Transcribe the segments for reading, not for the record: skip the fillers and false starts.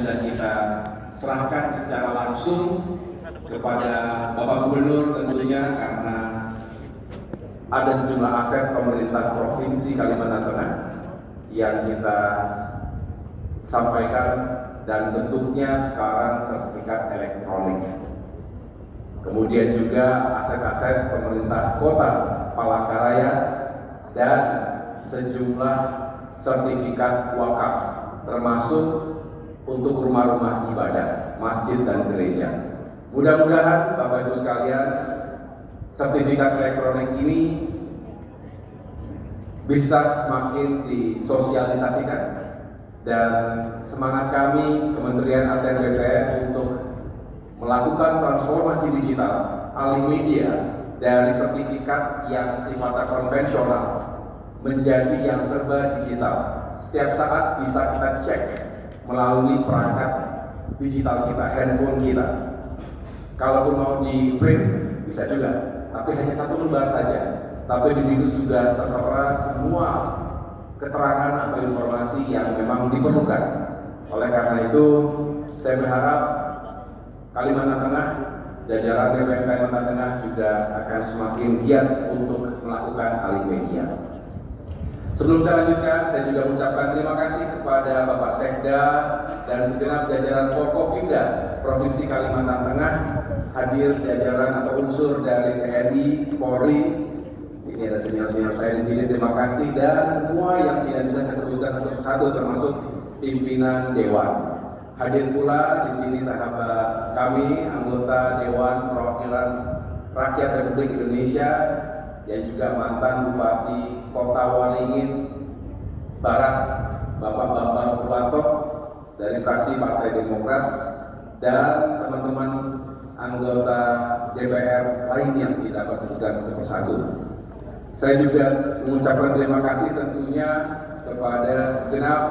sudah kita serahkan secara langsung kepada Bapak Gubernur tentunya, karena ada sejumlah aset pemerintah Provinsi Kalimantan Tengah yang kita sampaikan dan bentuknya sekarang sertifikat elektronik. Kemudian juga aset-aset pemerintah Kota Palangkaraya dan sejumlah sertifikat wakaf, termasuk untuk rumah-rumah ibadah, masjid dan gereja. Mudah-mudahan Bapak Ibu sekalian, sertifikat elektronik ini bisa semakin disosialisasikan, dan semangat kami Kementerian ATR BPN untuk melakukan transformasi digital alih media dari sertifikat yang sifatnya konvensional menjadi yang serba digital. Setiap saat bisa kita cek melalui perangkat digital kita, handphone kita. Kalaupun mau di print bisa juga, tapi hanya satu lembar saja. Tapi di situ sudah tertera semua keterangan atau informasi yang memang diperlukan. Oleh karena itu, saya berharap Kalimantan Tengah, jajaran BPN Kalimantan Tengah juga akan semakin giat untuk melakukan alih media. Sebelum saya lanjutkan, saya juga mengucapkan terima kasih kepada Bapak Sekda dan segenap jajaran Forkopimda Provinsi Kalimantan Tengah, hadir jajaran atau unsur dari TNI, Polri, ini ada senior-senior saya di sini, terima kasih, dan semua yang tidak bisa saya sebutkan satu-satu termasuk pimpinan Dewan. Hadir pula di sini sahabat kami, anggota Dewan Perwakilan Rakyat Republik Indonesia, yang juga mantan Bupati Kota Waringin Barat, Bapak Bambang Purwanto dari fraksi Partai Demokrat, dan teman-teman anggota DPR lain yang tidak dapat sebutkan satu persatu. Saya juga mengucapkan terima kasih tentunya kepada segenap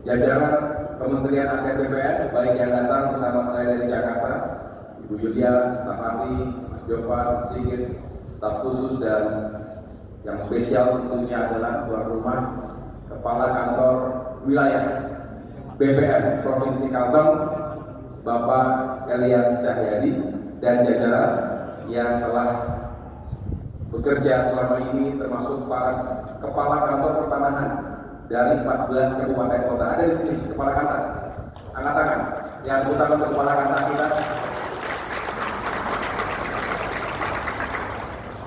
jajaran Kementerian ATR BPN, baik yang datang bersama saya dari Jakarta, Ibu Yulia, staf ahli, Mas Jovan, Mas Sigit, staf khusus, dan yang spesial tentunya adalah tuan rumah Kepala Kantor Wilayah BPN Provinsi Kalteng, Bapak Elias Cahyadi, dan jajaran yang telah bekerja selama ini, termasuk para kepala kantor pertanahan dari 14 kabupaten kota. Ada di sini kepala kantor, angkat tangan yang utama untuk kepala kantor kita.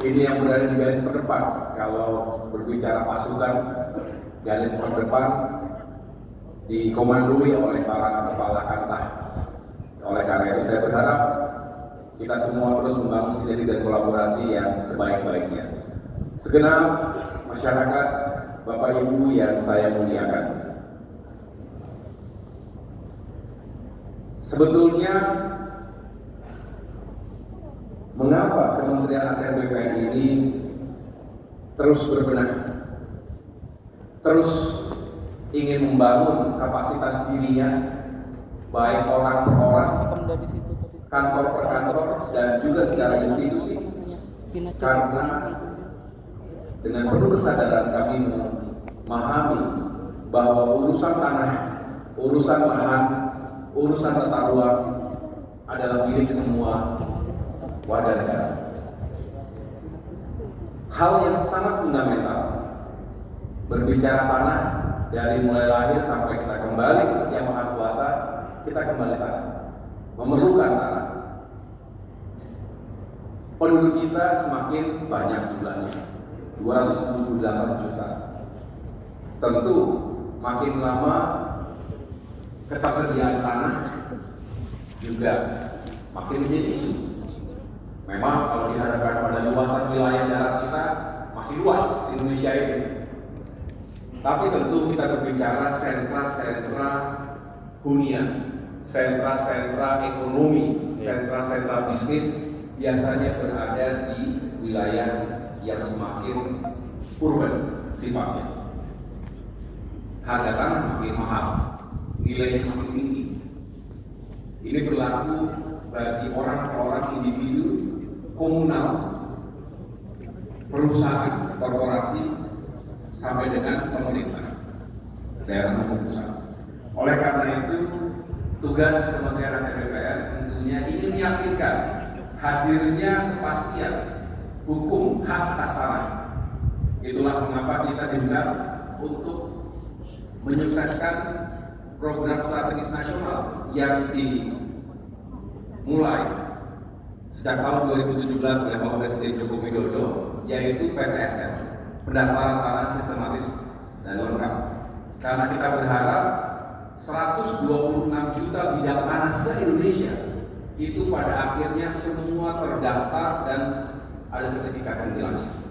Ini yang berada di garis terdepan. Kalau berbicara pasukan, garis terdepan dikomandoi oleh para kepala kantor. Oleh karena itu saya berharap kita semua terus membangun sinergi dan kolaborasi yang sebaik-baiknya. Segenap masyarakat, Bapak Ibu yang saya muliakan, sebetulnya mengapa Kementerian ATR BPN ini terus berbenah, terus ingin membangun kapasitas dirinya, baik orang per orang, kantor per kantor, dan juga secara institusi. Karena dengan penuh kesadaran kami memahami bahwa urusan tanah, urusan lahan, urusan tata ruang adalah milik semua warga negara. Hal yang sangat fundamental, berbicara tanah, dari mulai lahir sampai kita kembali ke Yang Maha Kuasa, kita kembali tanah, memerlukan tanah. Penduduk kita semakin banyak jumlahnya, 278 juta. Tentu makin lama ketersediaan tanah juga makin menjadi isu. Memang kalau dihadapkan pada luasan wilayah darat kita masih luas di Indonesia ini. Tapi tentu kita berbicara sentra-sentra hunian, sentra-sentra ekonomi, sentra-sentra bisnis biasanya berada di wilayah yang semakin urban sifatnya. Harga tanah makin mahal, nilainya makin tinggi. Ini berlaku bagi orang-orang individu, komunal, perusahaan, korporasi, sampai dengan pemerintah daerah maupun pusat. Oleh karena itu, tugas Kementerian ATR BPN tentunya ingin meyakinkan hadirnya kepastian hukum hak atas tanah. Itulah mengapa kita gencar untuk menyukseskan program strategis nasional yang dimulai sejak tahun 2017 oleh Bapak Presiden Joko Widodo, yaitu PTSN, pendaftaran tanah sistematis dan lengkap. Karena kita berharap 126 juta bidang tanah se-Indonesia itu pada akhirnya semua terdaftar dan ada sertifikat yang jelas.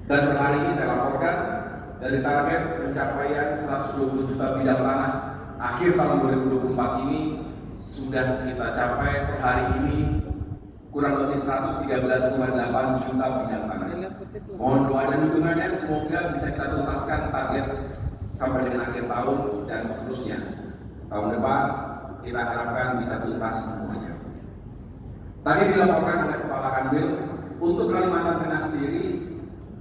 Dan per hari ini saya laporkan dari target pencapaian 120 juta bidang tanah akhir tahun 2024 ini sudah kita capai per hari ini kurang lebih 113,8 juta bidang tanah. Mohon doa dan dukungannya, semoga bisa kita tuntaskan target sampai dengan akhir tahun dan seterusnya. Tahun depan kita harapkan bisa tuntas semuanya. Tadi dilaporkan oleh Kepala Kanwil, untuk Kalimantan Tengah sendiri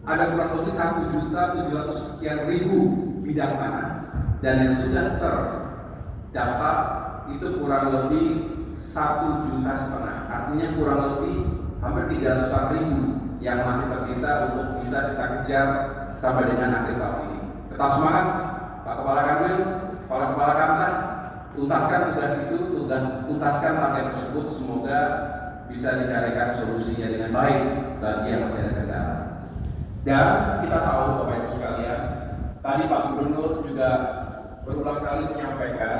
ada kurang lebih 1.700.000 bidang tanah, dan yang sudah terdaftar itu kurang lebih 1,5 juta. Artinya kurang lebih hampir 300.000 yang masih tersisa untuk bisa kita kejar sampai dengan akhir tahun ini. Tetap semangat, Pak Kepala Kanwil, Kepala Kamtah, tuntaskan tugas itu, tuntaskan target tersebut, semoga bisa dicarikan solusinya dengan baik bagi yang masih ada kendala. Dan kita tahu Bapak Ibu sekalian, tadi Pak Gubernur juga berulang kali menyampaikan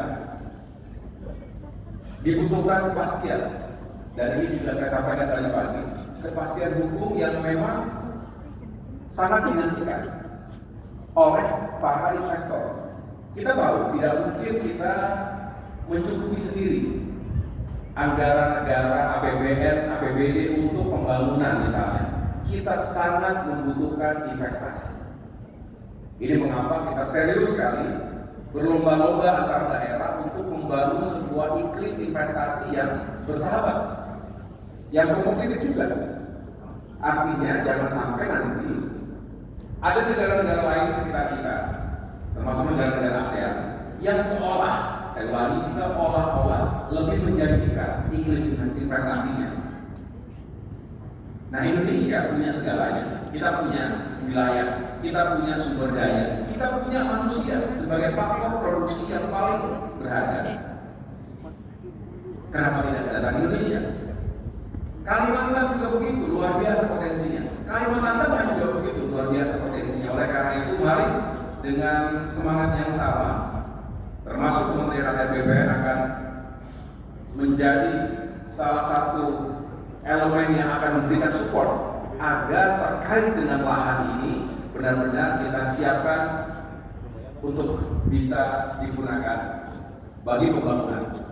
dibutuhkan kepastian, dan ini juga saya sampaikan tadi pagi, kepastian hukum yang memang sangat dinantikan oleh para investor. Kita tahu tidak mungkin kita mencukupi sendiri anggaran negara, APBN, APBD untuk pembangunan misalnya. Kita sangat membutuhkan investasi. Ini mengapa kita serius sekali berlomba-lomba antar daerah untuk membangun sebuah iklim investasi yang bersahabat, yang kompetitif juga. Artinya jangan sampai nanti ada negara-negara lain sekitar kita, termasuk negara-negara ASEAN, yang seolah, saya ulangi, seolah-olah lebih menjanjikan iklim investasinya. Nah, Indonesia punya segalanya. Kita punya wilayah, kita punya sumber daya, kita punya manusia sebagai faktor produksi yang paling berharga. Kenapa tidak datang Indonesia? Kalimantan juga begitu, luar biasa potensinya. Kalimantan Tengah juga begitu, luar biasa potensinya. Oleh karena itu, mari dengan semangat yang sama, termasuk Kementerian ATR BPN akan menjadi salah satu elemen yang akan memberikan support agar terkait dengan lahan ini benar-benar kita siapkan untuk bisa digunakan bagi pembangunan.